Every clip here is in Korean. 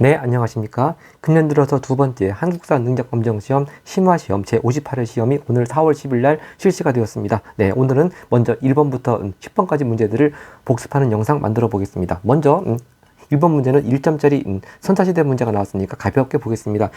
네, 안녕하십니까. 금년 들어서 두 번째 한국사 능력검정시험 심화시험 제58회 시험이 오늘 4월 10일 날 실시가 되었습니다. 네, 오늘은 먼저 1번부터 10번까지 문제들을 복습하는 영상 만들어 보겠습니다. 먼저 1번 문제는 1점짜리 선사시대 문제가 나왔으니까 가볍게 보겠습니다.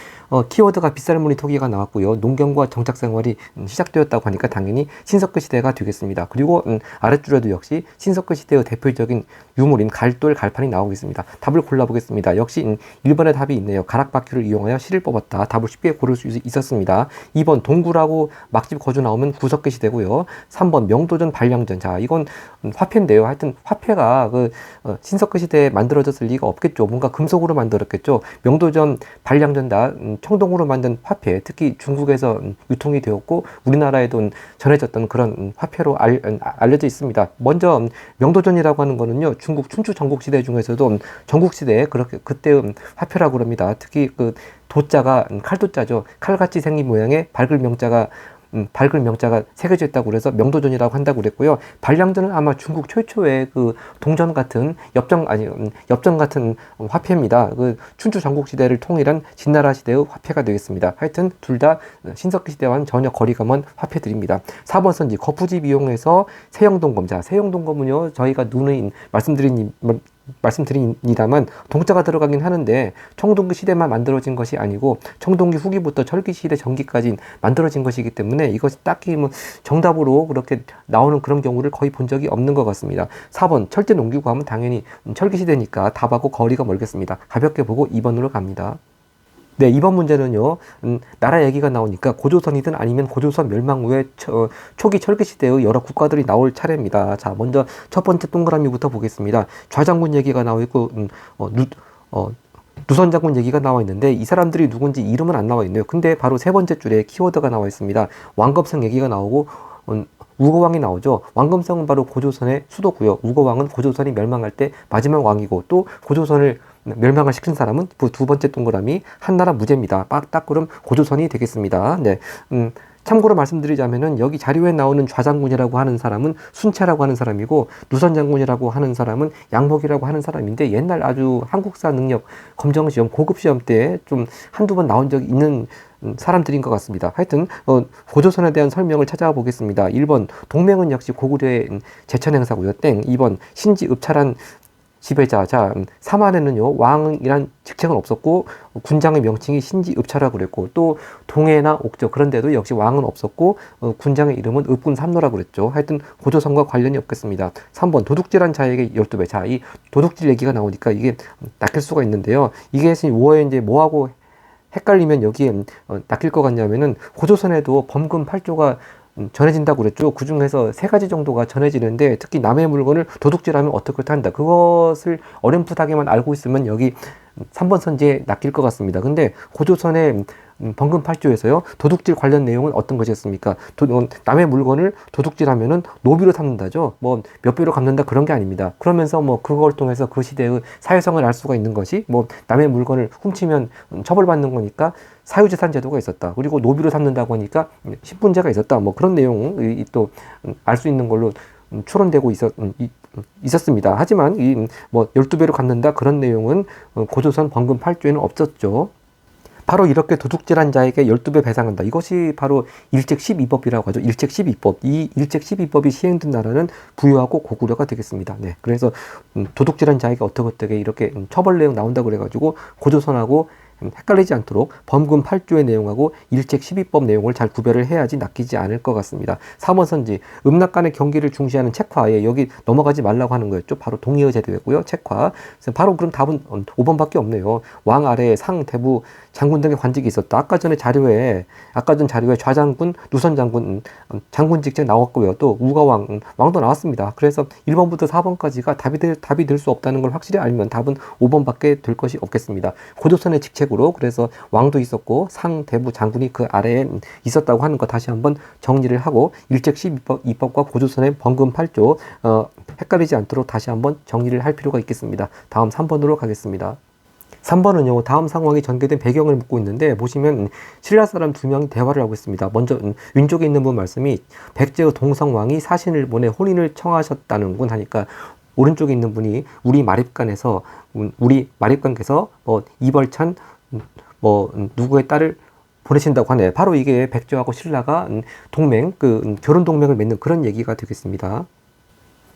키워드가 빗살무늬 토기가 나왔고요. 농경과 정착생활이 시작되었다고 하니까 당연히 신석기 시대가 되겠습니다. 그리고 아랫줄에도 역시 신석기 시대의 대표적인 유물인 갈돌, 갈판이 나오고 있습니다. 답을 골라보겠습니다. 역시 1번에 답이 있네요. 가락바퀴를 이용하여 실을 뽑았다. 답을 쉽게 고를 수 있었습니다. 2번 동굴하고 막집 거주 나오면 구석기 시대고요. 3번 명도전 발령전. 자, 이건 화폐인데요. 하여튼 화폐가 신석기 시대에 만들어졌을 리가 없겠죠. 뭔가 금속으로 만들었겠죠. 명도전, 발량전 다 청동으로 만든 화폐, 특히 중국에서 유통이 되었고 우리나라에도 전해졌던 그런 화폐로 알려져 있습니다. 먼저 명도전이라고 하는 거는요, 중국 춘추 전국시대 중에서도 전국시대에 그렇게 그때의 화폐라고 그럽니다. 특히 그 도자가 칼도자죠. 칼같이 생긴 모양의 밝을 명자가 새겨져 있다고 그래서 명도전이라고 한다고 그랬고요. 발량전은 아마 중국 최초의 그 동전 같은 엽전 같은 화폐입니다. 그 춘추 전국 시대를 통일한 진나라 시대의 화폐가 되겠습니다. 하여튼 둘 다 신석기 시대와는 전혀 거리가 먼 화폐들입니다. 4번 선지 거푸집 이용해서 세형동검. 세형동검은요, 저희가 누누이 말씀드립니다만 동자가 들어가긴 하는데 청동기 시대만 만들어진 것이 아니고 청동기 후기부터 철기 시대 전기까지 만들어진 것이기 때문에 이것이 딱히 정답으로 그렇게 나오는 그런 경우를 거의 본 적이 없는 것 같습니다. 4번 철제 농기구 하면 당연히 철기 시대니까 답하고 거리가 멀겠습니다. 가볍게 보고 2번으로 갑니다. 네, 이번 문제는요, 나라 얘기가 나오니까 고조선이든 아니면 고조선 멸망 후에 초기 철기 시대의 여러 국가들이 나올 차례입니다. 자, 먼저 첫 번째 동그라미부터 보겠습니다. 좌장군 얘기가 나와 있고, 누선 장군 얘기가 나와 있는데 이 사람들이 누군지 이름은 안 나와 있네요. 근데 바로 세 번째 줄에 키워드가 나와 있습니다. 왕검성 얘기가 나오고, 우거왕이 나오죠. 왕검성은 바로 고조선의 수도고요. 우거왕은 고조선이 멸망할 때 마지막 왕이고, 또 고조선을 멸망을 시킨 사람은 두 번째 동그라미 한나라 무제입니다. 딱 그럼 고조선이 되겠습니다. 네. 참고로 말씀드리자면은 여기 자료에 나오는 좌장군이라고 하는 사람은 순채라고 하는 사람이고 누선장군이라고 하는 사람은 양복이라고 하는 사람인데 옛날 아주 한국사 능력 검정시험 고급 시험 때 좀 한두 번 나온 적이 있는 사람들인 것 같습니다. 하여튼 고조선에 대한 설명을 찾아와 보겠습니다. 1번 동맹은 역시 고구려의 제천 행사고요. 땡. 2번 신지 읍차란 지배자. 자, 3안에는요, 왕이란 직책은 없었고, 군장의 명칭이 신지읍차라고 그랬고, 또 동해나 옥저, 그런데도 역시 왕은 없었고, 군장의 이름은 읍군삼로라고 그랬죠. 하여튼 고조선과 관련이 없겠습니다. 3번 도둑질한 자에게 12배. 자, 이 도둑질 얘기가 나오니까 이게 낚일 수가 있는데요. 이게 이제 뭐하고 헷갈리면 여기에 낚일 것 같냐면은 고조선에도 범금 8조가 전해진다고 그랬죠. 그 중에서 세 가지 정도가 전해지는데 특히 남의 물건을 도둑질하면 어떻게 한다. 그것을 어렴풋하게만 알고 있으면 여기 3번 선지에 낚일 것 같습니다. 근데 고조선의 범금 8조에서요. 도둑질 관련 내용은 어떤 것이었습니까? 남의 물건을 도둑질하면은 노비로 삼는다죠. 뭐 몇 배로 갚는다 그런 게 아닙니다. 그러면서 그걸 통해서 그 시대의 사회성을 알 수가 있는 것이 남의 물건을 훔치면 처벌받는 거니까 사유재산 제도가 있었다. 그리고 노비로 삼는다고 하니까 신분제가 있었다. 그런 내용이 또 알 수 있는 걸로 추론되고 있었습니다. 하지만 12배로 갚는다 그런 내용은 고조선 범금 8조에는 없었죠. 바로 이렇게 도둑질한 자에게 12배 배상한다. 이것이 바로 일책 12법이라고 하죠. 일책 12법. 이 일책 12법이 시행된 나라는 부유하고 고구려가 되겠습니다. 네. 그래서 도둑질한 자에게 어떻게 이렇게 처벌 내용 나온다고 그래가지고 고조선하고 헷갈리지 않도록 범금 8조의 내용하고 일책 12법 내용을 잘 구별을 해야지 낚이지 않을 것 같습니다. 3번 선지 음락 간의 경기를 중시하는 책화에 여기 넘어가지 말라고 하는 거였죠. 바로 동의의 제도였고요. 책화. 바로 그럼 답은 5번밖에 없네요. 왕 아래에 상, 대부, 장군 등의 관직이 있었다. 아까 전 자료에 좌장군, 누선장군, 장군 직책 나왔고요. 또 우가왕, 왕도 나왔습니다. 그래서 1번부터 4번까지가 답이 될 수 없다는 걸 확실히 알면 답은 5번밖에 될 것이 없겠습니다. 고조선의 직책으로 그래서 왕도 있었고 상, 대부, 장군이 그 아래에 있었다고 하는 거 다시 한번 정리를 하고 일책 12법과 고조선의 범금 8조 헷갈리지 않도록 다시 한번 정리를 할 필요가 있겠습니다. 다음 3번으로 가겠습니다. 3번은요, 다음 상황이 전개된 배경을 묻고 있는데, 보시면, 신라 사람 2명이 대화를 하고 있습니다. 먼저, 왼쪽에 있는 분 말씀이, 백제의 동성왕이 사신을 보내 혼인을 청하셨다는군 하니까, 오른쪽에 있는 분이 우리 마립관께서 이벌찬 누구의 딸을 보내신다고 하네. 바로 이게 백제하고 신라가 동맹, 결혼 동맹을 맺는 그런 얘기가 되겠습니다.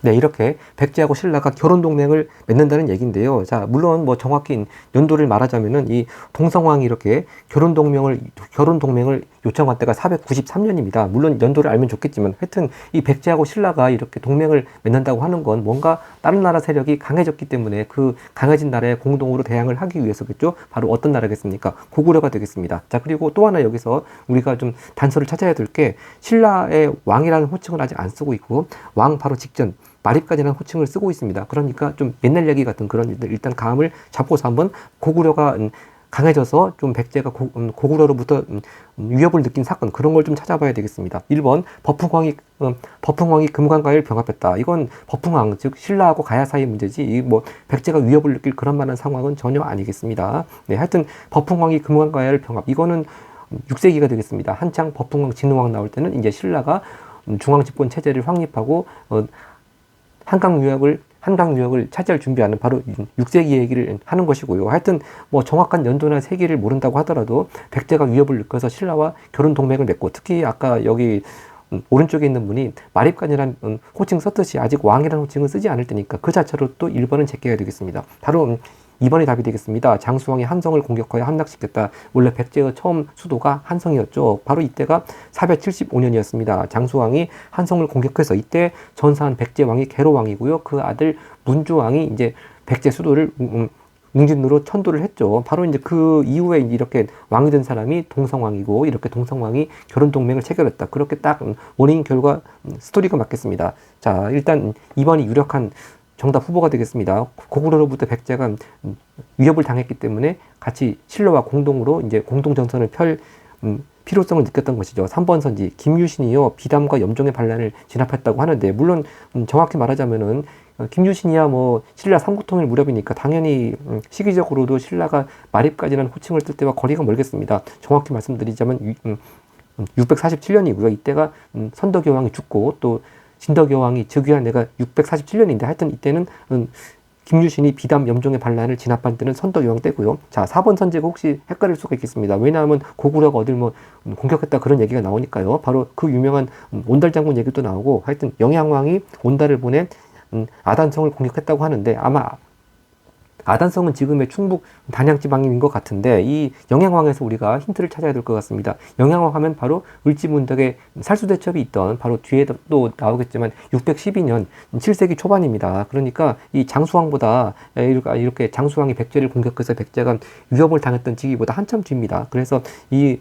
네, 이렇게 백제하고 신라가 결혼 동맹을 맺는다는 얘기인데요. 자, 물론 정확히 연도를 말하자면은 이 동성왕이 이렇게 결혼 동맹을 요청한 때가 493년입니다. 물론 연도를 알면 좋겠지만 하여튼 이 백제하고 신라가 이렇게 동맹을 맺는다고 하는 건 뭔가 다른 나라 세력이 강해졌기 때문에 그 강해진 나라에 공동으로 대항을 하기 위해서겠죠. 바로 어떤 나라겠습니까? 고구려가 되겠습니다. 자, 그리고 또 하나 여기서 우리가 좀 단서를 찾아야 될 게 신라의 왕이라는 호칭을 아직 안 쓰고 있고 왕 바로 직전 마립간이라는 호칭을 쓰고 있습니다. 그러니까 좀 옛날 얘기 같은 그런 일단 감을 잡고서 한번 고구려가 강해져서 좀 백제가 고구려로부터 위협을 느낀 사건 그런 걸 좀 찾아봐야 되겠습니다. 1번 버풍왕이 금관가를 병합했다. 이건 버풍왕 즉 신라하고 가야 사이 문제지 백제가 위협을 느낄 그런 만한 상황은 전혀 아니겠습니다. 네, 하여튼 버풍왕이 금관가야를 병합 이거는 6세기가 되겠습니다. 한창 버풍왕 진흥왕 나올 때는 이제 신라가 중앙 집권 체제를 확립하고 한강 유역을 차지할 준비하는 바로 6세기 얘기를 하는 것이고요. 하여튼 정확한 연도나 세기를 모른다고 하더라도 백제가 위협을 느껴서 신라와 결혼 동맹을 맺고 특히 아까 여기 오른쪽에 있는 분이 마립간이라는 호칭 썼듯이 아직 왕이라는 호칭은 쓰지 않을 테니까 그 자체로 또 1번은 제껴야 되겠습니다. 바로 2번이 답이 되겠습니다. 장수왕이 한성을 공격하여 함락시켰다. 원래 백제의 처음 수도가 한성이었죠. 바로 이때가 475년이었습니다. 장수왕이 한성을 공격해서 이때 전사한 백제왕이 계로왕이고요. 그 아들 문주왕이 이제 백제 수도를 웅진으로 천도를 했죠. 바로 이제 그 이후에 이렇게 왕이 된 사람이 동성왕이고 이렇게 동성왕이 결혼 동맹을 체결했다. 그렇게 딱 원인 결과 스토리가 맞겠습니다. 자, 일단 2번이 유력한 정답 후보가 되겠습니다. 고구려로부터 백제가 위협을 당했기 때문에 같이 신라와 공동으로 이제 공동 전선을 펼 필요성을 느꼈던 것이죠. 3번 선지 김유신이요 비담과 염종의 반란을 진압했다고 하는데 물론 정확히 말하자면은 김유신이야 신라 삼국통일 무렵이니까 당연히 시기적으로도 신라가 마립까지라는 호칭을 쓸 때와 거리가 멀겠습니다. 정확히 말씀드리자면 647년이고요. 이때가 선덕여왕이 죽고 또 진덕여왕이 즉위한 해가 647년인데 하여튼 이때는 김유신이 비담 염종의 반란을 진압한 때는 선덕여왕 때고요. 자, 4번 선제가 혹시 헷갈릴 수가 있겠습니다. 왜냐하면 고구려가 어딜 공격했다 그런 얘기가 나오니까요. 바로 그 유명한 온달장군 얘기도 나오고 하여튼 영양왕이 온달을 보내 아단성을 공격했다고 하는데 아마 아단성은 지금의 충북 단양지방인 것 같은데 이 영양왕에서 우리가 힌트를 찾아야 될 것 같습니다. 영양왕 하면 바로 을지문덕에 살수대첩이 있던 바로 뒤에 또 나오겠지만 612년 7세기 초반입니다. 그러니까 이 장수왕보다 이렇게 장수왕이 백제를 공격해서 백제가 위협을 당했던 시기보다 한참 뒤입니다. 그래서 이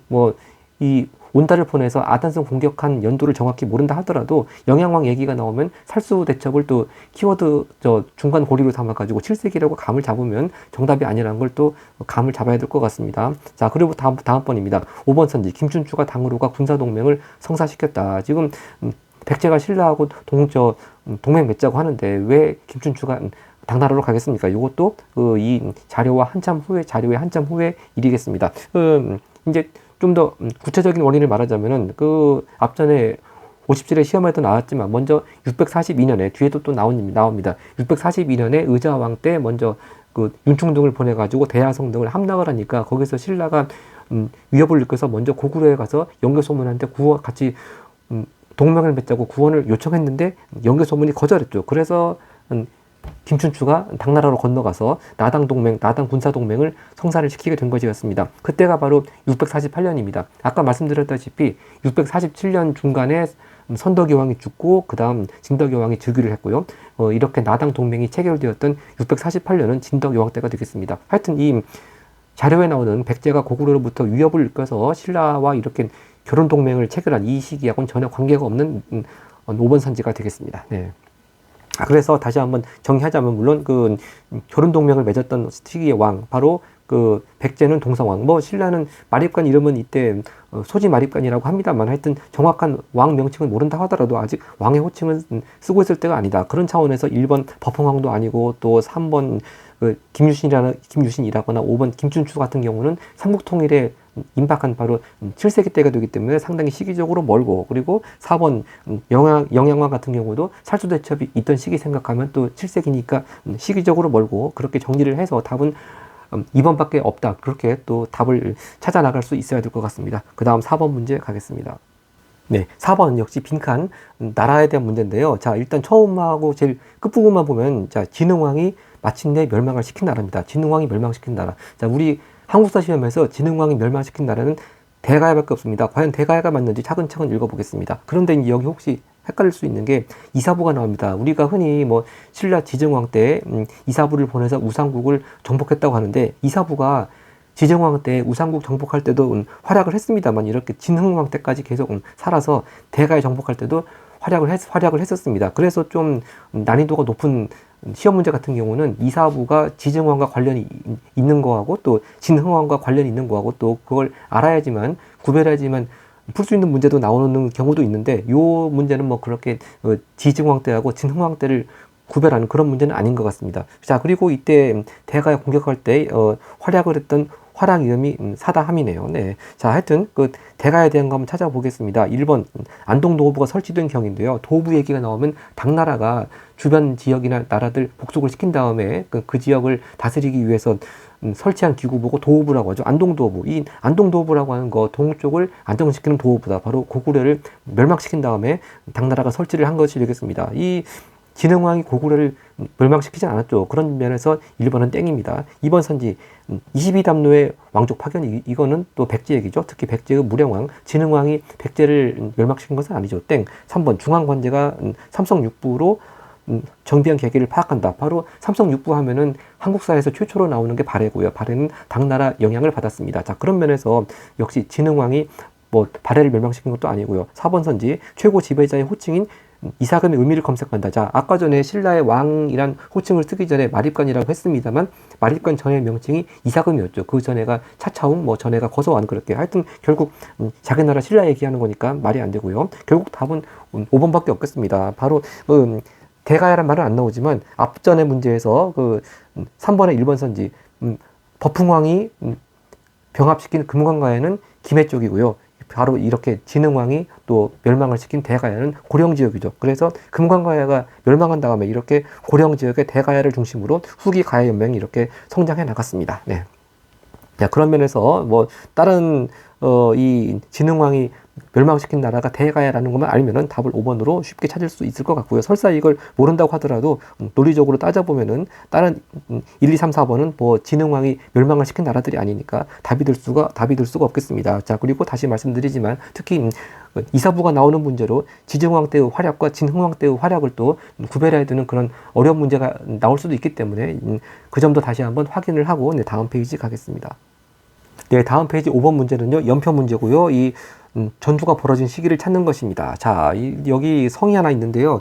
온달을 보내서 아단성 공격한 연도를 정확히 모른다 하더라도 영양왕 얘기가 나오면 살수대첩을 또 키워드 중간 고리로 삼아가지고 7세기라고 감을 잡으면 정답이 아니라는 걸 또 감을 잡아야 될 것 같습니다. 자, 그리고 다음 번입니다. 5번 선지 김춘추가 당으로가 군사동맹을 성사시켰다. 지금 백제가 신라하고 동맹 맺자고 하는데 왜 김춘추가 당나라로 가겠습니까? 이것도 이 자료의 한참 후에 일이겠습니다. 이제 좀 더 구체적인 원인을 말하자면은 앞전에 57회 시험에도 나왔지만 먼저 642년에 뒤에도 또 나옵니다. 642년에 의자왕 때 먼저 윤충등을 보내가지고 대하성 등을 함락을 하니까 거기서 신라가 위협을 느껴서 먼저 고구려에 가서 영교소문한테 같이 동맹을 맺자고 구원을 요청했는데 영교소문이 거절했죠. 그래서 김춘추가 당나라로 건너가서 나당 군사동맹을 성사를 시키게 된 것이었습니다. 그때가 바로 648년입니다. 아까 말씀드렸다시피 647년 중간에 선덕여왕이 죽고 그 다음 진덕여왕이 즉위를 했고요. 이렇게 나당 동맹이 체결되었던 648년은 진덕여왕 때가 되겠습니다. 하여튼 이 자료에 나오는 백제가 고구려로부터 위협을 느껴서 신라와 이렇게 결혼 동맹을 체결한 이 시기하고는 전혀 관계가 없는 5번 선지가 되겠습니다. 네. 그래서 다시 한번 정리하자면 물론 결혼 동맹을 맺었던 시기의 왕 바로 백제는 동성왕 신라는 마립간 이름은 이때 소지 마립간이라고 합니다만 하여튼 정확한 왕 명칭은 모른다 하더라도 아직 왕의 호칭은 쓰고 있을 때가 아니다. 그런 차원에서 1번 버풍왕도 아니고 또 3번 김유신이라거나 5번 김춘추 같은 경우는 삼국통일의 임박한 바로 7세기 때가 되기 때문에 상당히 시기적으로 멀고, 그리고 4번 영양왕 같은 경우도 살수대첩이 있던 시기 생각하면 또 7세기니까 시기적으로 멀고, 그렇게 정리를 해서 답은 2번밖에 없다. 그렇게 또 답을 찾아 나갈 수 있어야 될 것 같습니다. 그 다음 4번 문제 가겠습니다. 네, 4번 역시 빈칸 나라에 대한 문제인데요. 자, 일단 처음하고 제일 끝부분만 보면, 자, 진흥왕이 마침내 멸망을 시킨 나라입니다. 진흥왕이 멸망시킨 나라. 자, 우리 한국사 시험에서 진흥왕이 멸망시킨 나라는 대가야밖에 없습니다. 과연 대가야가 맞는지 차근차근 읽어보겠습니다. 그런데 여기 혹시 헷갈릴 수 있는 게 이사부가 나옵니다. 우리가 흔히 뭐 신라 지정왕 때 이사부를 보내서 우상국을 정복했다고 하는데, 이사부가 지정왕 때 우상국 정복할 때도 활약을 했습니다만, 이렇게 진흥왕 때까지 계속 살아서 대가에 정복할 때도 활약을 했었습니다. 그래서 좀 난이도가 높은 시험 문제 같은 경우는 이사부가 지정왕과 관련이 있는 거하고 또 진흥왕과 관련이 있는 거하고 또 그걸 알아야지만, 구별해야지만 풀 수 있는 문제도 나오는 경우도 있는데, 요 문제는 뭐 그렇게 지정왕 때하고 진흥왕 때를 구별하는 그런 문제는 아닌 것 같습니다. 자, 그리고 이때 대가에 공격할 때 활약을 했던 화랑 이름이 사다함이네요. 네. 자, 하여튼 그 대가에 대한 거 한번 찾아보겠습니다. 1번 안동도호부가 설치된 경인데요. 도호부 얘기가 나오면 당나라가 주변 지역이나 나라들 복속을 시킨 다음에 그 지역을 다스리기 위해서 설치한 기구 보고 도호부라고 하죠. 안동도호부. 이 안동도호부라고 하는 거, 동쪽을 안정시키는 도호부다. 바로 고구려를 멸망시킨 다음에 당나라가 설치를 한 것이 되겠습니다. 이 진흥왕이 고구려를 멸망시키지 않았죠. 그런 면에서 1번은 땡입니다. 2번 선지 22담로의 왕족 파견, 이거는 또 백제 얘기죠. 특히 백제의 무령왕, 진흥왕이 백제를 멸망시킨 것은 아니죠. 땡. 3번 중앙관제가 삼성육부로 정비한 계기를 파악한다. 바로 삼성육부 하면은 한국사에서 최초로 나오는 게 발해고요. 발해는 당나라 영향을 받았습니다. 자, 그런 면에서 역시 진흥왕이 뭐 발해를 멸망시킨 것도 아니고요. 4번 선지 최고 지배자의 호칭인 이사금의 의미를 검색한다. 자, 아까 전에 신라의 왕이란 호칭을 쓰기 전에 마립관이라고 했습니다만, 마립관 전의 명칭이 이사금이었죠. 그 전에가 차차웅, 뭐 전에가 거서완, 그렇게. 하여튼 결국 자기 나라 신라 얘기하는 거니까 말이 안 되고요. 결국 답은 5번밖에 없겠습니다. 바로 대가야란 말은 안 나오지만 앞전의 문제에서 3번의 1번 선지 버풍왕이 병합시킨 금관가야는 김해 쪽이고요. 바로 이렇게 진흥왕이 또 멸망을 시킨 대가야는 고령 지역이죠. 그래서 금관가야가 멸망한 다음에 이렇게 고령 지역의 대가야를 중심으로 후기 가야 연맹이 이렇게 성장해 나갔습니다. 네. 자, 그런 면에서 뭐 다른 이 진흥왕이 멸망시킨 나라가 대가야라는 것만 알면은 답을 5번으로 쉽게 찾을 수 있을 것 같고요. 설사 이걸 모른다고 하더라도 논리적으로 따져보면은 다른 1, 2, 3, 4번은 뭐 진흥왕이 멸망을 시킨 나라들이 아니니까 답이 될 수가 없겠습니다. 자, 그리고 다시 말씀드리지만 특히 이사부가 나오는 문제로 지정왕 때의 활약과 진흥왕 때의 활약을 또 구별해야 되는 그런 어려운 문제가 나올 수도 있기 때문에 그 점도 다시 한번 확인을 하고 다음 페이지 가겠습니다. 네, 다음 페이지 5번 문제는요, 연표 문제고요. 이 전투가 벌어진 시기를 찾는 것입니다. 자, 여기 성이 하나 있는데요.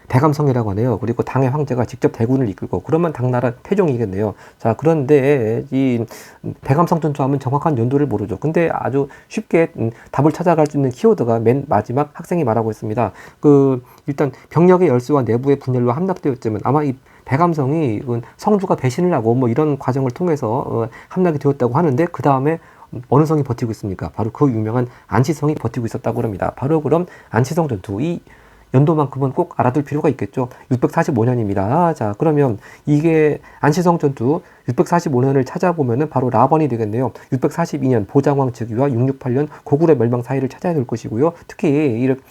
대감성이라고 하네요. 그리고 당의 황제가 직접 대군을 이끌고, 그러면 당나라 태종이겠네요. 자, 그런데 이 대감성 전투하면 정확한 연도를 모르죠. 근데 아주 쉽게 답을 찾아갈 수 있는 키워드가 맨 마지막 학생이 말하고 있습니다. 일단 병력의 열수와 내부의 분열로 함락되었지만, 아마 이 대감성이 성주가 배신을 하고 뭐 이런 과정을 통해서 함락이 되었다고 하는데, 그 다음에 어느 성이 버티고 있습니까? 바로 그 유명한 안시성이 버티고 있었다고 합니다. 바로 그럼 안시성 전투, 이 연도만큼은 꼭 알아둘 필요가 있겠죠. 645년입니다. 자, 그러면 이게 안시성 전투 645년을 찾아보면은 바로 라번이 되겠네요. 642년 보장왕 즉위와 668년 고구려 멸망 사이를 찾아야 될 것이고요. 특히 이렇게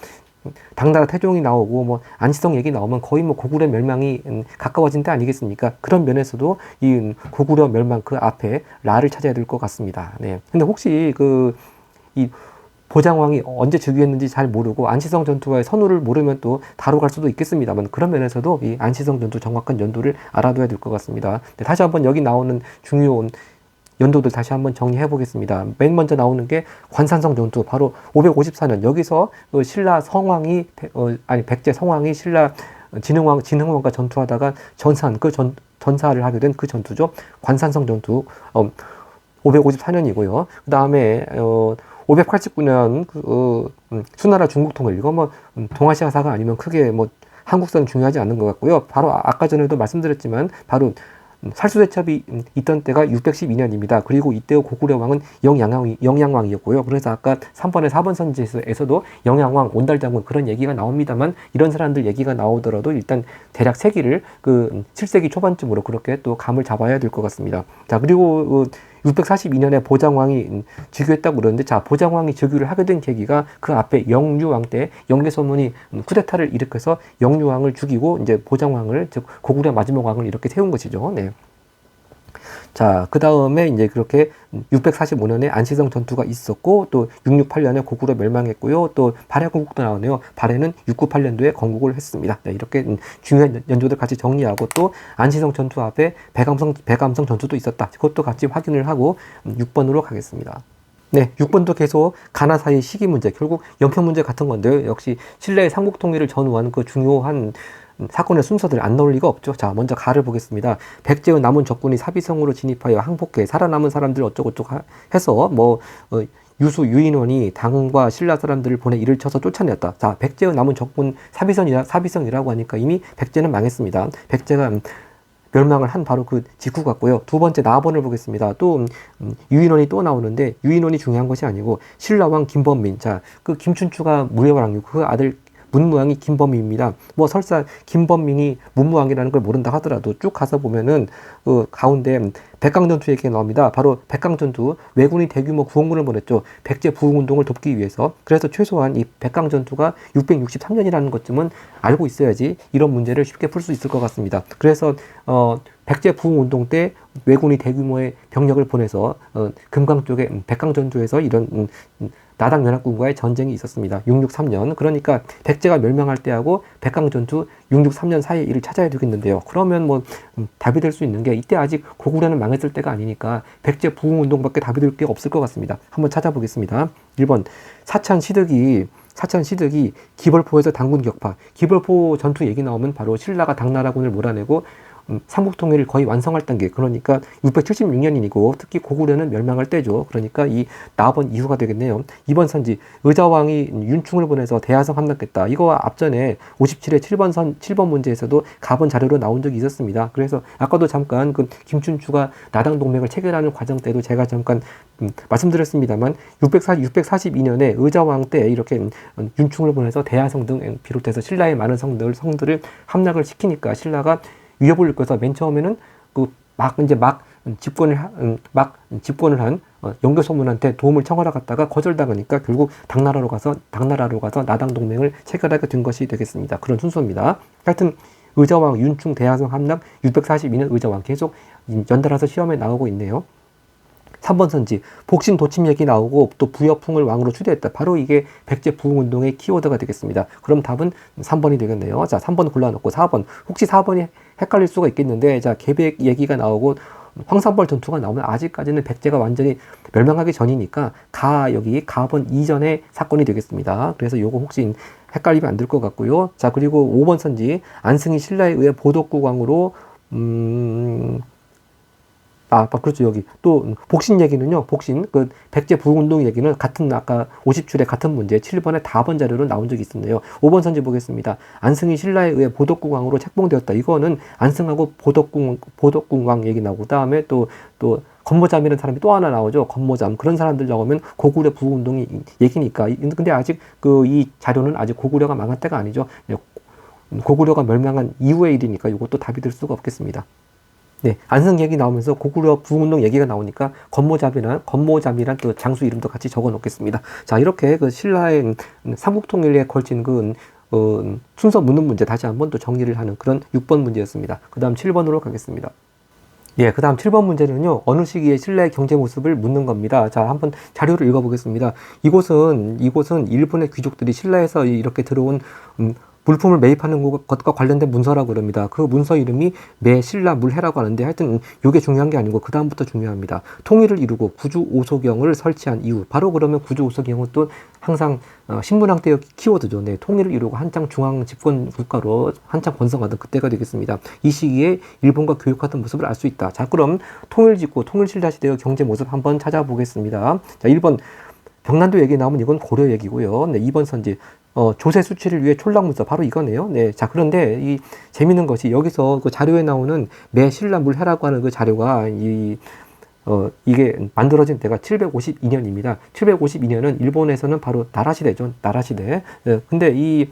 당나라 태종이 나오고 뭐 안시성 얘기 나오면 거의 뭐 고구려 멸망이 가까워진 때 아니겠습니까? 그런 면에서도 이 고구려 멸망 그 앞에 라를 찾아야 될 것 같습니다. 네. 근데 혹시 이 보장왕이 언제 즉위했는지 잘 모르고 안시성 전투와의 선후를 모르면 또 다로 갈 수도 있겠습니다만, 그런 면에서도 이 안시성 전투 정확한 연도를 알아둬야 될 것 같습니다. 네, 다시 한번 여기 나오는 중요한 연도들 다시 한번 정리해 보겠습니다. 맨 먼저 나오는 게 관산성 전투, 바로 554년. 여기서 신라 성왕이 백제 성왕이 신라 진흥왕과 전투하다가 전사를 하게 된 그 전투죠. 관산성 전투 554년이고요. 그 다음에 589년 수나라 중국통일, 이거 뭐 동아시아사가 아니면 크게 뭐 한국사는 중요하지 않는 것 같고요. 바로 아까 전에도 말씀드렸지만 바로 살수대첩이 있던 때가 612년입니다. 그리고 이때 고구려 왕은 영양왕이었고요. 그래서 아까 3번에 4번 선지에서도 영양왕, 온달장군 그런 얘기가 나옵니다만 이런 사람들 얘기가 나오더라도 일단 대략 세기를 그 7세기 초반쯤으로 그렇게 또 감을 잡아야 될 것 같습니다. 자, 그리고 642년에 보장왕이 즉위했다고 그러는데, 자, 보장왕이 즉위를 하게 된 계기가 그 앞에 영유왕 때 영계소문이 쿠데타를 일으켜서 영유왕을 죽이고 이제 보장왕을, 즉 고구려 마지막 왕을 이렇게 세운 것이죠. 네. 자, 그 다음에 이제 그렇게 645년에 안시성 전투가 있었고, 또 668년에 고구려 멸망했고요. 또 발해 건국도 나오네요. 발해는 698년도에 건국을 했습니다. 네, 이렇게 중요한 연조들 같이 정리하고, 또 안시성 전투 앞에 배감성 전투도 있었다. 그것도 같이 확인을 하고 6번으로 가겠습니다. 네, 6번도 계속 가나 사이 시기 문제, 결국 연평 문제 같은 건데요. 역시 신라의 삼국 통일을 전후한 그 중요한 사건의 순서들 안 넣을 리가 없죠. 자, 먼저 가를 보겠습니다. 백제의 남은 적군이 사비성으로 진입하여 항복해 살아남은 사람들 어쩌고저쩌고 해서 유수 유인원이 당과 신라 사람들을 보내 이를 쳐서 쫓아냈다. 자, 백제의 남은 적군 사비성이라고 하니까 이미 백제는 망했습니다. 백제가 멸망을 한 바로 그 직후 같고요. 두 번째 나번을 보겠습니다. 또 유인원이 또 나오는데, 유인원이 중요한 것이 아니고 신라왕 김범민, 자, 그 김춘추가 무예왕이고 그 아들 문무왕이 김범민입니다. 뭐 설사 김범민이 문무왕이라는 걸 모른다 하더라도 쭉 가서 보면은 그 가운데 백강전투 얘기가 나옵니다. 바로 백강전투, 왜군이 대규모 구원군을 보냈죠. 백제 부흥운동을 돕기 위해서. 그래서 최소한 이 백강전투가 663년이라는 것쯤은 알고 있어야지 이런 문제를 쉽게 풀 수 있을 것 같습니다. 그래서 백제 부흥운동 때 왜군이 대규모의 병력을 보내서 금강 쪽에 백강전투에서 이런 나당 연합군과의 전쟁이 있었습니다. 663년. 그러니까 백제가 멸망할 때하고 백강전투 663년 사이에 이를 찾아야 되겠는데요. 그러면 뭐 답이 될 수 있는 게, 이때 아직 고구려는 망했을 때가 아니니까 백제 부흥운동밖에 답이 될 게 없을 것 같습니다. 한번 찾아보겠습니다. 1번 사찬 시드기 기벌포에서 당군 격파. 기벌포 전투 얘기 나오면 바로 신라가 당나라군을 몰아내고 삼국통일을 거의 완성할 단계, 그러니까 676년이고 특히 고구려는 멸망할 때죠. 그러니까 이 나번 이후가 되겠네요. 2번 선지, 의자왕이 윤충을 보내서 대하성 함락했다. 이거 앞전에 57회 7번 문제에서도 가본 자료로 나온 적이 있었습니다. 그래서 아까도 잠깐 그 김춘추가 나당 동맹을 체결하는 과정 때도 제가 잠깐 말씀드렸습니다만 642년에 의자왕 때 이렇게 윤충을 보내서 대하성 등 비롯해서 신라의 많은 성들을 함락을 시키니까 신라가 위협을 느껴서 맨 처음에는 막 집권을 한 영교소문한테 도움을 청하러 갔다가 거절당하니까 결국 당나라로 가서 나당 동맹을 체결하게 된 것이 되겠습니다. 그런 순서입니다. 하여튼 의자왕 윤충 대하성 함락 642년 의자왕 계속 연달아서 시험에 나오고 있네요. 3번 선지, 복신 도침 얘기 나오고 또 부여풍을 왕으로 추대했다. 바로 이게 백제 부흥운동의 키워드가 되겠습니다. 그럼 답은 3번이 되겠네요. 자, 3번 골라놓고 4번. 혹시 4번이 헷갈릴 수가 있겠는데, 자, 계백 얘기가 나오고 황산벌 전투가 나오면 아직까지는 백제가 완전히 멸망하기 전이니까 여기 가번 이전의 사건이 되겠습니다. 그래서 요거 혹시 헷갈리면 안 될 것 같고요. 자, 그리고 5번 선지, 안승이 신라에 의해 보덕국왕으로 그렇죠. 여기 또 복신 얘기는요. 복신 그 백제 부흥운동 얘기는 같은 아까 50줄에 같은 문제 7번에 다번 자료로 나온 적이 있었네요. 5번 선지 보겠습니다. 안승이 신라에 의해 보덕국왕으로 책봉되었다. 이거는 안승하고 보덕국왕 얘기 나오고, 그다음에 또 건모잠이라는 사람이 또 하나 나오죠. 건모잠. 그런 사람들 나오면 고구려 부흥운동이 얘기니까. 근데 아직 이 자료는 아직 고구려가 망한 때가 아니죠. 고구려가 멸망한 이후의 일이니까 이것도 답이 될 수가 없겠습니다. 네, 안승 얘기 나오면서 고구려 부흥운동 얘기가 나오니까 건모잠이란 또 장수 이름도 같이 적어 놓겠습니다. 자, 이렇게 그 신라의 삼국통일에 걸친 순서 묻는 문제 다시 한번 또 정리를 하는 그런 6번 문제였습니다. 그 다음 7번으로 가겠습니다. 예, 그 다음 7번 문제는요, 어느 시기에 신라의 경제 모습을 묻는 겁니다. 자, 한번 자료를 읽어보겠습니다. 이곳은 일본의 귀족들이 신라에서 이렇게 들어온 물품을 매입하는 것과 관련된 문서라고 그럽니다. 그 문서 이름이 매신라 물해라고 하는데, 하여튼 이게 중요한 게 아니고 그 다음부터 중요합니다. 통일을 이루고 구주 오소경을 설치한 이후, 바로 그러면 구주 오소경은 또 항상 신문학 때의 키워드죠. 네, 통일을 이루고 한창 중앙 집권 국가로 한창 번성하던 그때가 되겠습니다. 이 시기에 일본과 교육하던 모습을 알 수 있다. 자, 그럼 통일 짓고 통일 신라 시대의 경제 모습 한번 찾아보겠습니다. 자, 1번 병난도 얘기 나오면 이건 고려 얘기고요. 네, 2번 선지. 조세 수치를 위해 촌락문서 바로 이거네요. 네, 자 그런데 이 재밌는 것이 여기서 그 자료에 나오는 매신라물해라고 하는 그 자료가 이게 만들어진 때가 752년입니다. 752년은 일본에서는 바로 나라시대죠. 나라시대. 네, 근데 이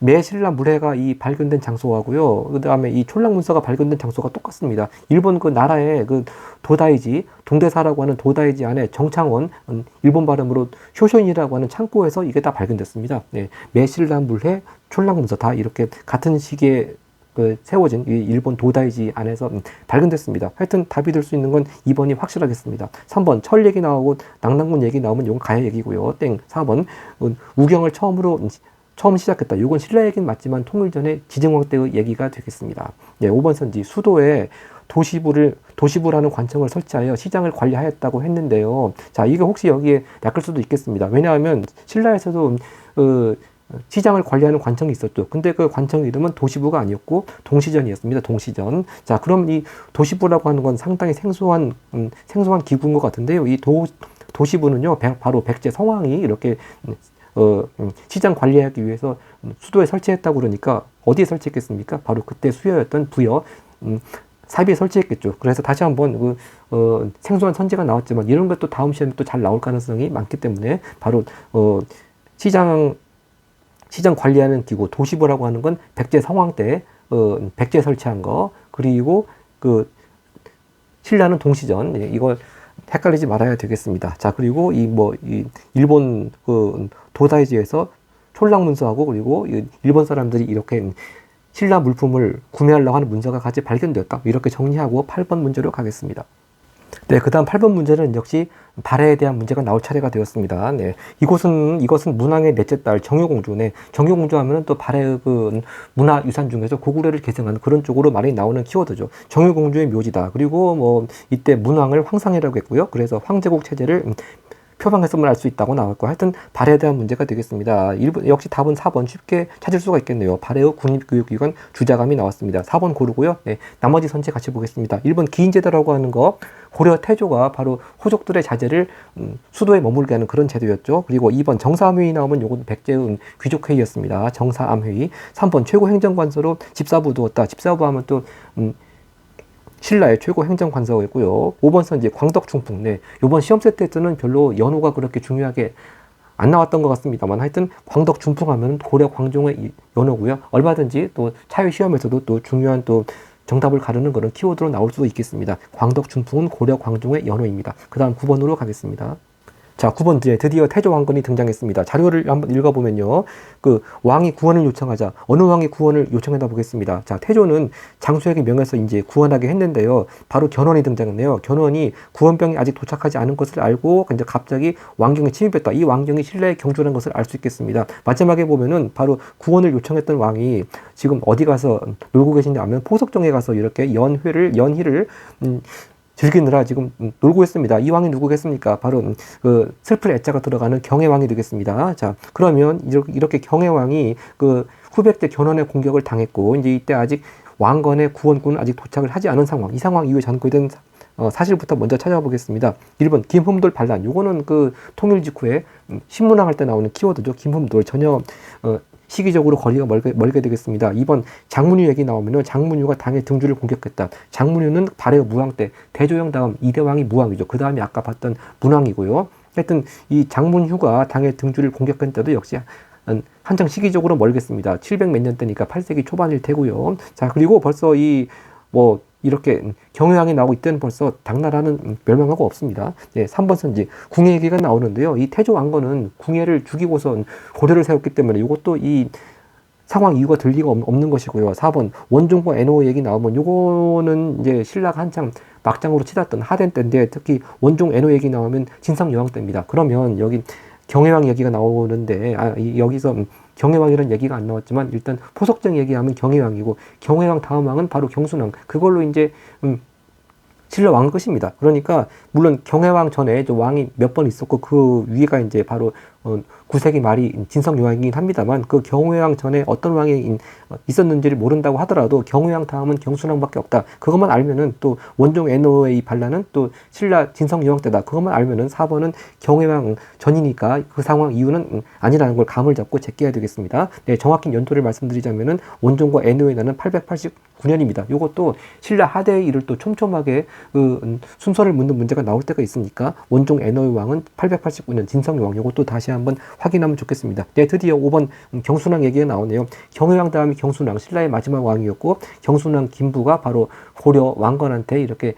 매신라 물회가 이 발견된 장소하고요. 그 다음에 이 촌락문서가 발견된 장소가 똑같습니다. 일본 그 나라의 그 도다이지, 동대사라고 하는 도다이지 안에 정창원, 일본 발음으로 쇼션이라고 하는 창고에서 이게 다 발견됐습니다. 네, 매신라 물회, 촌락문서 다 이렇게 같은 시기에 세워진 이 일본 도다이지 안에서 발견됐습니다. 하여튼 답이 될 수 있는 건 2번이 확실하겠습니다. 3번 철 얘기 나오고 낙랑군 얘기 나오면 이건 가야 얘기고요. 땡. 4번 우경을 처음 시작했다. 이건 신라 얘기는 맞지만 통일 전에 지정왕 때의 얘기가 되겠습니다. 네, 5번 선지 수도에 도시부라는 관청을 설치하여 시장을 관리하였다고 했는데요. 자, 이게 혹시 여기에 낚일 수도 있겠습니다. 왜냐하면 신라에서도 시장을 관리하는 관청이 있었죠. 근데 그 관청 이름은 도시부가 아니었고 동시전이었습니다. 동시전. 자, 그럼 이 도시부라고 하는 건 상당히 생소한 기구인 것 같은데요. 이 도시부는요, 바로 백제 성왕이 이렇게 시장 관리하기 위해서 수도에 설치했다고 그러니까 어디에 설치했겠습니까? 바로 그때 수요였던 부여 사비에 설치했겠죠. 그래서 다시 한번 생소한 선지가 나왔지만 이런 것도 다음 시험에 또 잘 나올 가능성이 많기 때문에 바로 시장 관리하는 기구 도시부라고 하는 건 백제 성왕 때 백제 설치한 거, 그리고 신라는 동시전. 예, 이걸 헷갈리지 말아야 되겠습니다. 자, 그리고 이 일본 도다이지에서 촌락문서하고 그리고 일본 사람들이 이렇게 신라 물품을 구매하려고 하는 문서가 같이 발견되었다. 이렇게 정리하고 8번 문제로 가겠습니다. 네, 그 다음 8번 문제는 역시 발해에 대한 문제가 나올 차례가 되었습니다. 네, 이것은 문왕의 넷째 딸 정효공주네. 정효공주 하면은 또 발해의 문화유산 중에서 고구려를 계승하는 그런 쪽으로 많이 나오는 키워드죠. 정효공주의 묘지다. 그리고 이때 문왕을 황상이라고 했고요. 그래서 황제국 체제를 표방했음을 알 수 있다고 나왔고, 하여튼 발해에 대한 문제가 되겠습니다. 역시 답은 4번 쉽게 찾을 수가 있겠네요. 발해의 국립교육기관 주자감이 나왔습니다. 4번 고르고요. 네, 나머지 선체 같이 보겠습니다. 1번 기인제도라고 하는 거, 고려 태조가 바로 호족들의 자제를 수도에 머물게 하는 그런 제도였죠. 그리고 2번 정사암회의 나오면 요건 백제의 귀족회의였습니다. 정사암회의. 3번 최고행정관서로 집사부 두었다. 집사부 하면 또 신라의 최고 행정관서였고요. 5번 선지 광덕충풍. 네, 이번 시험 세트에서는 별로 연호가 그렇게 중요하게 안 나왔던 것 같습니다만, 하여튼 광덕충풍 하면 고려 광종의 연호고요. 얼마든지 또 차유 시험에서도 또 중요한 또 정답을 가르는 그런 키워드로 나올 수도 있겠습니다. 광덕충풍은 고려 광종의 연호입니다. 그 다음 9번으로 가겠습니다. 자, 9번 뒤에 드디어 태조 왕건이 등장했습니다. 자료를 한번 읽어보면요. 왕이 구원을 요청하자. 어느 왕이 구원을 요청했나 보겠습니다. 자, 태조는 장수에게 명해서 이제 구원하게 했는데요. 바로 견훤이 등장했네요. 견훤이 구원병이 아직 도착하지 않은 것을 알고 이제 갑자기 왕경에 침입했다. 이 왕경이 신라의 경주라는 것을 알 수 있겠습니다. 마지막에 보면은 바로 구원을 요청했던 왕이 지금 어디 가서 놀고 계신지 아면 포석정에 가서 이렇게 연희를 즐기느라 지금 놀고 있습니다. 이 왕이 누구겠습니까? 바로 슬플 애자가 들어가는 경혜왕이 되겠습니다. 자, 그러면 이렇게 경혜왕이 후백 때 견훤의 공격을 당했고, 이제 이때 아직 왕건의 구원군은 아직 도착을 하지 않은 상황. 이 상황 이후에 전거된 사실부터 먼저 찾아보겠습니다. 1번 김흠돌 반란. 요거는 통일 직후에 신문왕 할 때 나오는 키워드죠. 김흠돌. 전혀 시기적으로 거리가 멀게 되겠습니다. 2번 장문유 얘기 나오면은 장문유가 당의 등주를 공격했다. 장문유는 발해 무왕 때 대조영 다음 이대왕이 무왕이죠. 그 다음에 아까 봤던 문왕이고요. 하여튼 이 장문유가 당의 등주를 공격한 때도 역시 한창 시기적으로 멀겠습니다. 700 몇 년 때니까 8세기 초반일 테고요. 자, 그리고 벌써 이렇게 경혜왕이 나오고 이때는 벌써 당나라는 멸망하고 없습니다. 네, 3번 선지 궁예 얘기가 나오는데요. 이 태조 왕건은 궁예를 죽이고선 고려를 세웠기 때문에 이것도 이 상황 이유가 들 리가 없는 것이고요. 4번 원종과 애노 얘기 나오면 요거는 이제 신라가 한창 막장으로 치닫던 하덴 때인데, 특히 원종 애노 얘기 나오면 진상여왕 때입니다. 그러면 여기 경혜왕 얘기가 나오는데 여기서 경혜왕이라는 얘기가 안 나왔지만 일단 포석정 얘기하면 경혜왕이고, 경혜왕 다음 왕은 바로 경순왕. 그걸로 이제 신라 왕 것입니다. 그러니까 물론 경혜왕 전에 왕이 몇 번 있었고 그 위가 이제 바로 9세기 말이 진성여왕이긴 합니다만 그 경우여왕 전에 어떤 왕이 있었는지를 모른다고 하더라도 경우여왕 다음은 경순왕밖에 없다. 그것만 알면은 또 원종 애노의 반란은 또 신라 진성여왕 때다. 그것만 알면은 4번은 경우여왕 전이니까 그 상황 이유는 아니라는 걸 감을 잡고 제껴야 되겠습니다. 네, 정확히 연도를 말씀드리자면은 원종과 애노의 난은 889년입니다. 이것도 신라 하대의 일을 또 촘촘하게 순서를 묻는 문제가 나올 때가 있으니까 원종 애노의 왕은 889년 진성여왕, 이것도 다시 한번 확인하면 좋겠습니다. 네, 드디어 5번 경순왕 얘기가 나오네요. 경우여왕 다음에 경순왕, 신라의 마지막 왕이었고 경순왕 김부가 바로 고려 왕건한테 이렇게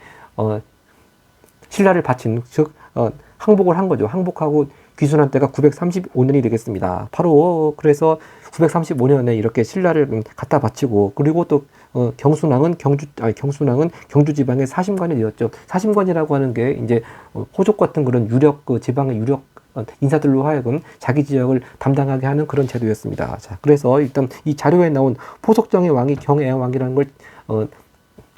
신라를 바친, 즉 항복을 한 거죠. 항복하고 귀순한 때가 935년이 되겠습니다. 바로 그래서 935년에 이렇게 신라를 갖다 바치고, 그리고 또 경순왕은 경주 지방의 사심관이 되었죠. 사심관이라고 하는 게 이제 호족 같은 그런 유력 지방의 유력 인사들로 하여금 자기 지역을 담당하게 하는 그런 제도였습니다. 자, 그래서 일단 이 자료에 나온 포석정의 왕이 경애왕이라는 걸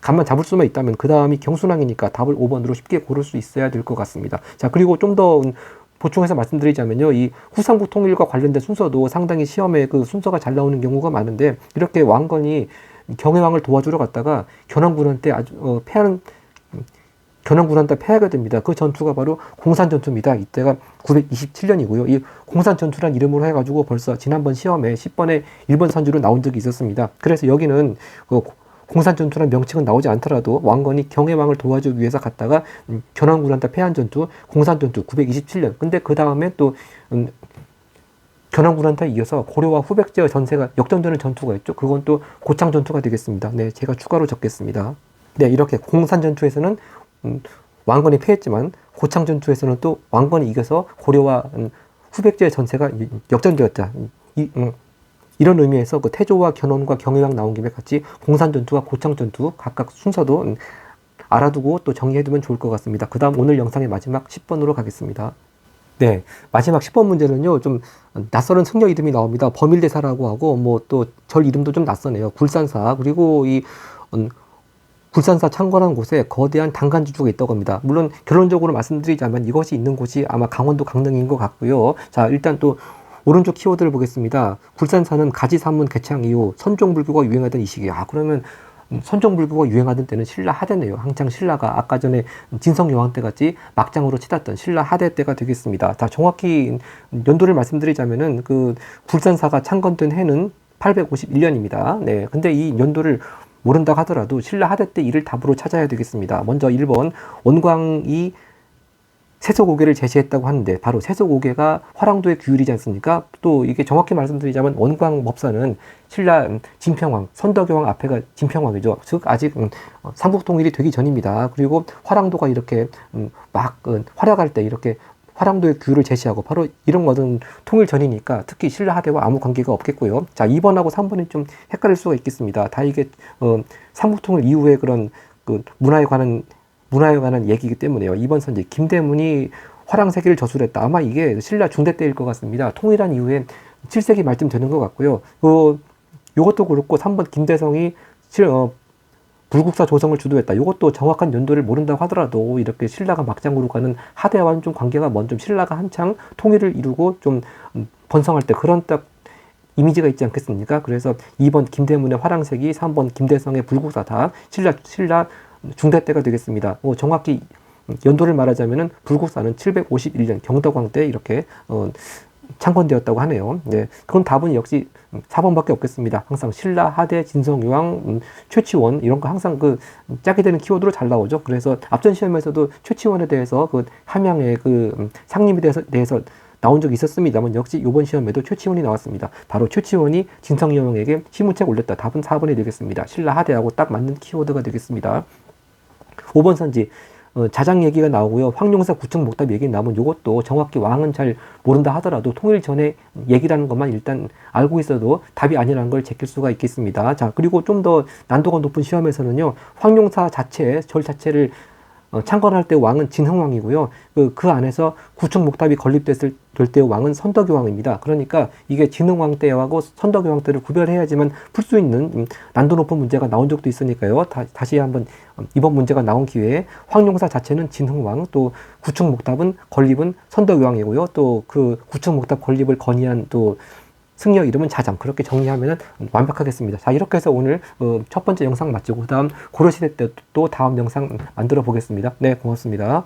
감만 잡을 수만 있다면 그 다음이 경순왕이니까 답을 5번으로 쉽게 고를 수 있어야 될 것 같습니다. 자, 그리고 좀 더 보충해서 말씀드리자면요, 이 후상국 통일과 관련된 순서도 상당히 시험에 그 순서가 잘 나오는 경우가 많은데, 이렇게 왕건이 경혜왕을 도와주러 갔다가 견왕군한테 견왕군한테 패하게 됩니다. 그 전투가 바로 공산전투입니다. 이때가 927년이고요. 이 공산전투란 이름으로 해가지고 벌써 지난번 시험에 10번에 1번 선지로 나온 적이 있었습니다. 그래서 여기는 공산전투란 명칭은 나오지 않더라도 왕건이 경혜왕을 도와주기 위해서 갔다가 견왕군한테 패한 전투, 공산전투 927년. 근데 그 다음에 또 견왕군한테 이어서 고려와 후백제의 전세가 역전되는 전투가 있죠. 그건 또 고창전투가 되겠습니다. 네, 제가 추가로 적겠습니다. 네, 이렇게 공산전투에서는 왕건이 패했지만 고창전투에서는 또 왕건이 이겨서 고려와 후백제의 전세가 역전되었다. 이런 의미에서 그 태조와 견훤과 경혜왕 나온 김에 같이 공산전투와 고창전투 각각 순서도 알아두고 또 정리해두면 좋을 것 같습니다. 그 다음 오늘 영상의 마지막 10번으로 가겠습니다. 네, 마지막 10번 문제는요, 좀 낯설은 승려 이름이 나옵니다. 범일대사라고 하고, 뭐 또 절 이름도 좀 낯서네요. 굴산사, 그리고 이 굴산사 창건한 곳에 거대한 단간지주가 있다고 합니다. 물론 결론적으로 말씀드리자면 이것이 있는 곳이 아마 강원도 강릉인 것 같고요. 자, 일단 또 오른쪽 키워드를 보겠습니다. 굴산사는 가지산문 개창 이후 선종불교가 유행하던 이 시기에, 그러면 선종불교가 유행하던 때는 신라 하대네요. 한창 신라가 아까 전에 진성여왕 때 같이 막장으로 치닫던 신라 하대 때가 되겠습니다. 자, 정확히 연도를 말씀드리자면은 그 굴산사가 창건된 해는 851년입니다. 네, 근데 이 연도를 모른다고 하더라도 신라 하대 때 이를 답으로 찾아야 되겠습니다. 먼저 1번 원광이 세속오계를 제시했다고 하는데, 바로 세속오계가 화랑도의 규율이지 않습니까? 또 이게 정확히 말씀드리자면 원광법사는 신라 진평왕, 선덕여왕 앞에가 진평왕이죠. 즉 아직 삼국통일이 되기 전입니다. 그리고 화랑도가 이렇게 막 활약할 때 이렇게 화랑도의 규율을 제시하고, 바로 이런 것은 통일 전이니까 특히 신라 하대와 아무 관계가 없겠고요. 자, 2번하고 3번이 좀 헷갈릴 수가 있겠습니다. 다 이게 삼국통일 이후에 그런 그 문화에 관한 얘기이기 때문에요. 2번 선지 김대문이 화랑세기를 저술했다. 아마 이게 신라 중대 때일 것 같습니다. 통일한 이후에 7세기 말쯤 되는 것 같고요. 요것도 그렇고 3번 김대성이 불국사 조성을 주도했다. 이것도 정확한 연도를 모른다고 하더라도 이렇게 신라가 막장으로 가는 하대와는 좀 관계가 좀 신라가 한창 통일을 이루고 좀 번성할 때 그런 딱 이미지가 있지 않겠습니까? 그래서 2번 김대문의 화랑세기, 3번 김대성의 불국사다. 신라 중대 때가 되겠습니다. 정확히 연도를 말하자면은 불국사는 751년 경덕왕 때 이렇게 창건되었다고 하네요. 네, 그럼 답은 역시 4번밖에 없겠습니다. 항상 신라, 하대, 진성여왕, 최치원 이런 거 항상 그 짝이 되는 키워드로 잘 나오죠. 그래서 앞전 시험에서도 최치원에 대해서 그 함양의 그 상림에 대해서 나온 적이 있었습니다만 역시 이번 시험에도 최치원이 나왔습니다. 바로 최치원이 진성여왕에게 시무책 올렸다. 답은 4번이 되겠습니다. 신라, 하대하고 딱 맞는 키워드가 되겠습니다. 5번 선지 자장 얘기가 나오고요. 황룡사 구청 목답 얘기 나오면 이것도 정확히 왕은 잘 모른다 하더라도 통일 전에 얘기라는 것만 일단 알고 있어도 답이 아니라는 걸 제낄 수가 있겠습니다. 자, 그리고 좀 더 난도가 높은 시험에서는요, 황룡사 자체, 절 자체를 창건할 때 왕은 진흥왕이고요. 그 안에서 구축목탑이 건립됐을 때 왕은 선덕여왕입니다. 그러니까 이게 진흥왕 때하고 선덕여왕 때를 구별해야지만 풀 수 있는 난도 높은 문제가 나온 적도 있으니까요. 다시 한번 이번 문제가 나온 기회에 황룡사 자체는 진흥왕, 또 구축목탑은 건립은 선덕여왕이고요. 또 그 구축목탑 건립을 건의한 또 승려 이름은 자장. 그렇게 정리하면 완벽하겠습니다. 자, 이렇게 해서 오늘 첫 번째 영상 마치고 그다음 고려시대 때 또 다음 영상 만들어 보겠습니다. 네, 고맙습니다.